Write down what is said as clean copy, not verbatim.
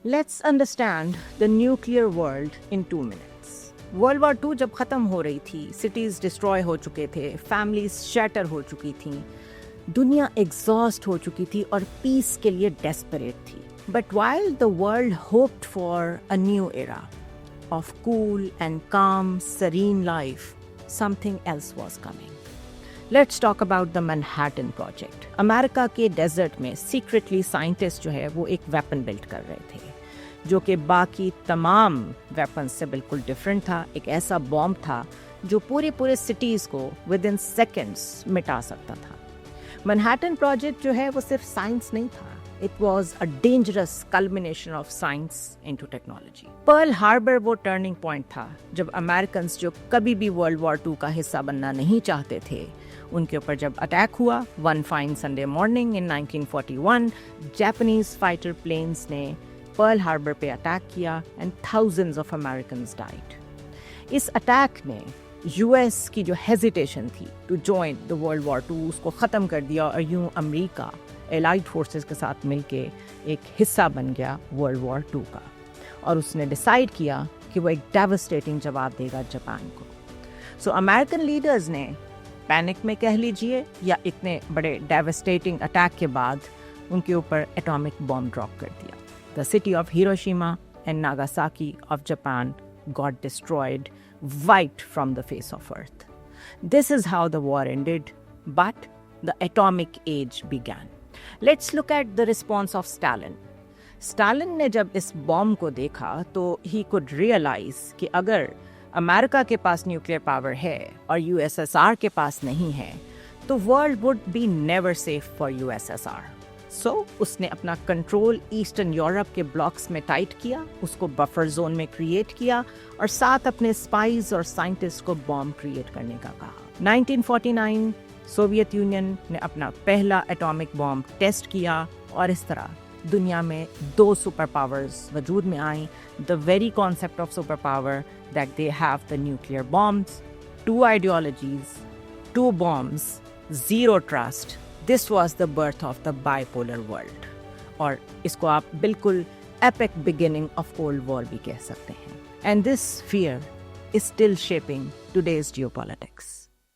Let's understand the nuclear world in 2 minutes. World war 2 जब ख़त्म हो रही थी, सिटीज़ डिस्ट्रॉय हो चुके थे, फैमिलीज शैटर हो चुकी थी, दुनिया एग्जॉस्ट हो चुकी थी और पीस के लिए डेस्परेट थी. But while the world hoped for a new era of cool and calm, serene life, something else was coming. Let's talk about the Manhattan Project. America के डेजर्ट में सीक्रेटली साइंटिस्ट जो है वो एक weapon build कर रहे थे जो कि बाकी तमाम वेपन से बिल्कुल डिफरेंट था. एक ऐसा बॉम्ब था जो पूरे सिटीज़ को विद इन सेकेंड्स मिटा सकता था. मैनहट्टन प्रोजेक्ट जो है वो सिर्फ साइंस नहीं था. It was a dangerous culmination of science into technology. Pearl Harbor वो टर्निंग पॉइंट था जब अमेरिकन जो कभी भी वर्ल्ड वॉर 2 का हिस्सा बनना नहीं चाहते थे, उनके ऊपर जब अटैक हुआ one fine Sunday morning in 1941, Japanese fighter planes ने पर्ल हार्बर पे अटैक किया and thousands of Americans died. इस अटैक ने यूएस की जो हेजिटेशन थी to join the world war 2 उसको ख़त्म कर दिया और यूं अमेरिका एलाइड फोर्सेस के साथ मिलके एक हिस्सा बन गया वर्ल्ड वॉर 2 का और उसने डिसाइड किया कि वो एक डेवास्टेटिंग जवाब देगा जापान को. सो अमेरिकन लीडर्स ने पैनिक में कह लीजिए या इतने बड़े डेवास्टेटिंग अटैक के बाद उनके ऊपर एटॉमिक बॉम्ब ड्रॉप कर दिया. The city of Hiroshima and Nagasaki of Japan got destroyed, wiped from the face of earth. This is how the war ended, but the atomic age began. Let's look at the response of Stalin. Stalin ने जब इस bomb को देखा तो he could realize कि अगर America के पास nuclear power है और यूएसएसआर के पास नहीं है तो world would be never safe for USSR. So उसने अपना कंट्रोल ईस्टर्न यूरोप के ब्लॉक्स में टाइट किया, उसको बफर जोन में क्रिएट किया और साथ अपने स्पाइज और साइंटिस्ट को बॉम्ब क्रिएट करने का कहा. 1949 सोवियत यूनियन ने अपना पहला एटॉमिक बॉम्ब टेस्ट किया और इस तरह दुनिया में 2 सुपर पावर्स वजूद में आई. The very concept of super power that they have the nuclear bombs, 2 ideologies, 2 bombs, 0 trust. This was the birth of the bipolar world. और इसको आप बिल्कुल epic beginning of Cold War भी कह सकते हैं. And this fear is still shaping today's geopolitics.